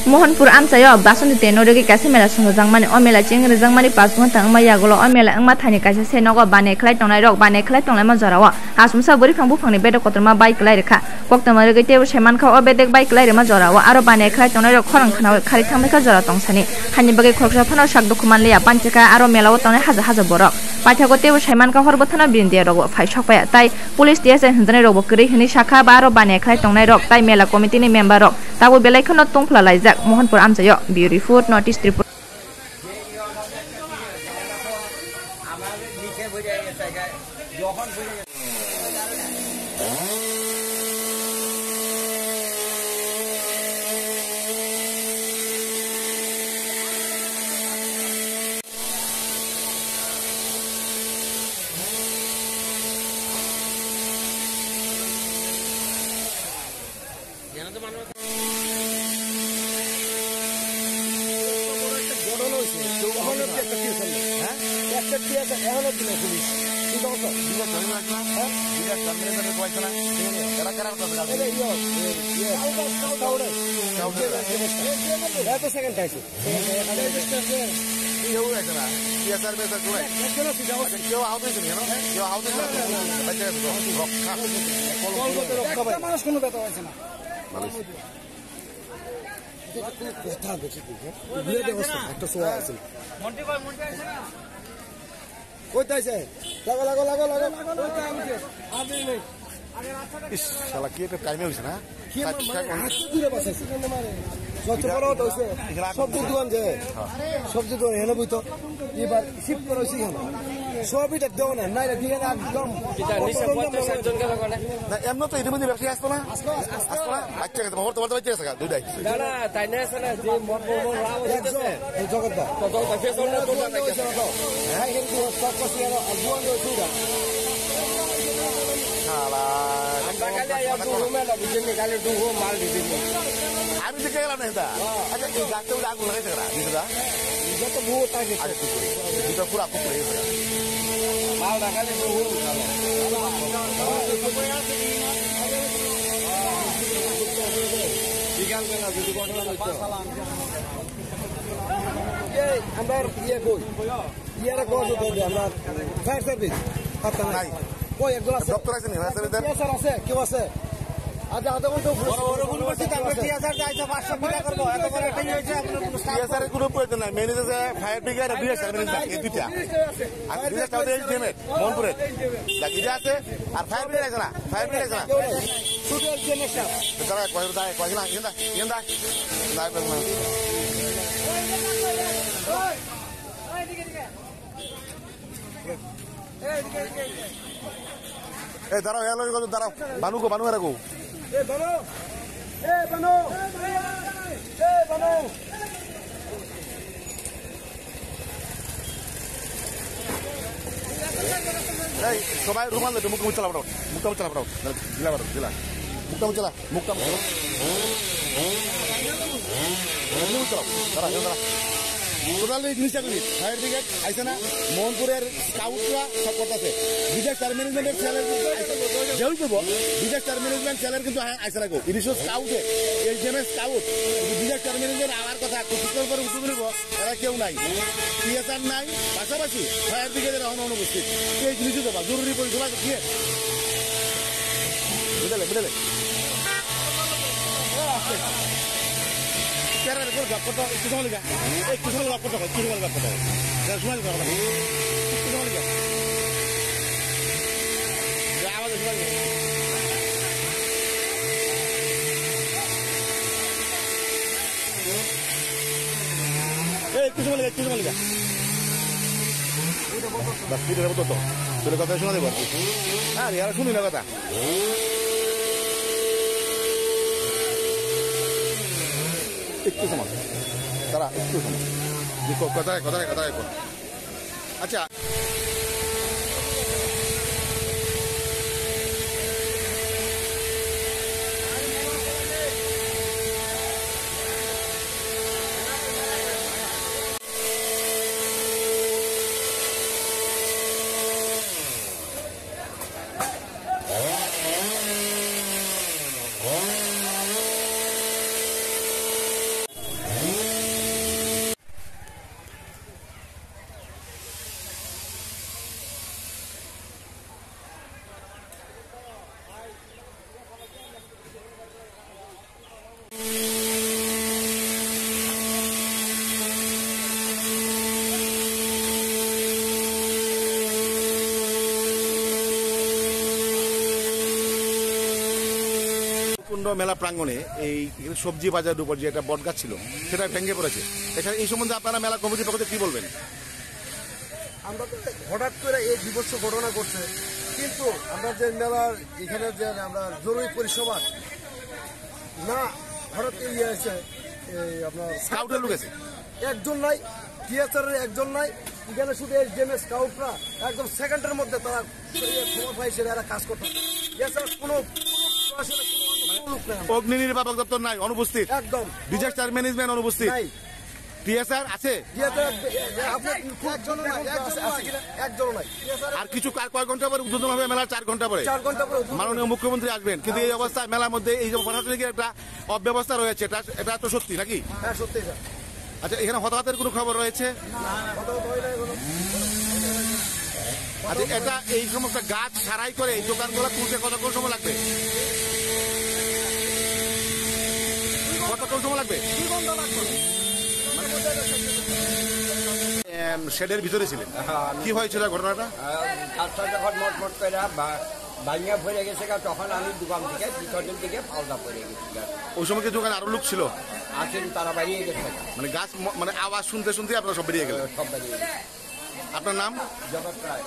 Mohanpur amsayo bason te noregi kaise mela songo jangmani o mela chengre jangmani pasung tang ma yagulo o mela angma thani kaise senogo bane khlai tongnai rok bane khlai tonglai ma jarawa hasumsa bori phang bufangni bedek kotorma bike klai rekha koktama regi te seman kha o bedek bike klai rema jarawa aro bane khlai tongnai rok khorang khana khari thangbai ka jara tongsani hani bage khorksa phano sak dokuman leya panchika aro mela o tongnai haja haja borok paithago te seman ka horbo thana bindia rok phai sokpaya tai police ts hinjani rok bokri hini shakha ba aro bane khlai tongnai rok tai mela committee ni member rok tabu belai khono tongphla laijak Mohanpur amsayo Bureau Report Notice Tripura Salah kia time hoise na সবজি দোকান যে সবজি দোকান হেন বই তো এবার shift করে হইছে কেন সবইটা দেও না নাই দিয়ে একদম এটা নিচে 50 জন গেল কোনে না এমন তো এর মধ্যে ব্যবসা আসতো না আচ্ছা তোমার তো বাচ্চা আছে দুইটাই না না তাই না আছে না যে মত বল রাও হইতেছে এই জগৎটা তো জগৎটা ফেসন না তো হ্যাঁ কিন্তু সব কিছু আর আগুন হইছে Salah. Kali ayam tu rumah lah bukan ni kali tu mal di sini. Aku juga kalau nanti. Ada tiga tu dah aku lagi sekarang. Di sana. Dia tu buat lagi. Ada tu. Kita pura aku pura. Mal dah kali tu. Tinggal kan lagi tu kau nak tu. Ye, ambar ye boy. Ye ada kau tu dia ambar. Fire service. Kata naik. Kau yang gelas. Doktor aja nih, rasa betul. Iya sar ase, kiwa ase. Ada untuk. Orang guru pasti tak berarti asar dah itu pasal bila kerja. Atau kalau tanya aja, iya sar guru pun itu nah. Manager saya fire brigade dia sar manager itu dia. Aku dia tahu dia jemet, Mohanpur. Lagi dia ase, ar fire brigade sana, fire brigade sana. Sudah jemet sah. Sekarang kau hilang, indah. Naik bagaimana? দাঁড়াও এলো কত দাঁড়াও বানু রাখো সবাই রুমাল দে মুখ চালা পড়াও জিলা মুখ চালা দাঁড়া টোটাল জিনিসটা করি ফায়ার ব্রিগেড আইসে না মোহনপুরের স্কাউটরা সব করতেছে ডিজাস্টার ম্যানেজমেন্টের স্যালারি যেই দেবো ডিজাস্টার ম্যানেজমেন্ট স্যালারি কিন্তু আইসে রাখো ইরিশো স্কাউটে এই জেমে স্কাউট ডিজাস্টার ম্যানেজমেন্ট আমার কথা কুচিকল করে উঠে নেবো এরা কেউ নাই টিএসআর নাই পাশাপাশি ফায়ার ব্রিগেডের অনুপস্থিত এই জিনিসই দেবা জরুরি পরিষেবা দিয়ে বুঝলে Cara itu gak foto itu sama juga. Itu sama gak foto. Dan semua juga. Itu sama juga. Ya awal semua juga. Itu sama juga. Bas tidak ada foto. Sudah kata semua deh berarti. Dia harus sunih kata. একটু সময় তারা একটু সময় কথায় আচ্ছা মেলা প্রাঙ্গণে এই সবজি বাজারের উপর যে একটা বটগাছ ছিল সেটা ভেঙে পড়েছে। এছাড়া এই সম্বন্ধে আপনারা মেলা কমিটির পক্ষ থেকে কি বলবেন? আমরা তো হঠাৎ করে এই বিভৎস ঘটনা করছে, কিন্তু আমরা যে মেলার এখানে যে আমরা জরুরি পরিষেবা না হঠাৎ ইয়ে আছে, আপনার স্কাউটের লোক আছে একজন নাই, টিএসআরের একজন নাই, এখানে শুধু এসডিএম স্কাউটরা একদম সেকেন্ডের মধ্যে তারা খবর পাইছে এরা কাজ করতে, এছাড়া কোনো অগ্নি নির্বাপক দপ্তর নাই, অনুপস্থিত। একদম ডিজাস্টার ম্যানেজমেন্ট অনুপস্থিত। টিএসআর আছে একজন নাই। আর কিছু কয় ঘন্টা পরে উদ্বোধন হবে মেলা? 4 ঘন্টা পরে। মাননীয় মুখ্যমন্ত্রী আসবেন, কিন্তু এই অবস্থায় মেলার মধ্যে এই যে প্রশাসনিক একটা অব্যবস্থা রয়েছে, এটা তো সত্যি নাকি? হ্যাঁ সত্যি। আচ্ছা, এখানে হতাহতের কোনো খবর রয়েছে? আচ্ছা, এটা এই সমস্ত গাছ সারাই করে এই দোকানগুলো তুলতে কতক্ষণ সময় লাগবে? কতক্ষণ সময় লাগবে? শেডের ভিতরে ছিলেন, কি হয়েছিল ঘটনাটা? যখন মোটমোট করে ভাঙিয়া পড়ে গেছে, তখন আমি দোকান থেকে পিছনের দিকে পাল্টা পড়ে গেছি। ওই সময় কি দোকানে আরো লোক ছিল? আছেন, তারা বেরিয়ে গেছে। মানে গাছ মানে আওয়াজ শুনতে শুনতে আপনারা সব বেরিয়ে গেলেন? সব বেরিয়ে গেছে। আপনার নাম? জগৎ রায়।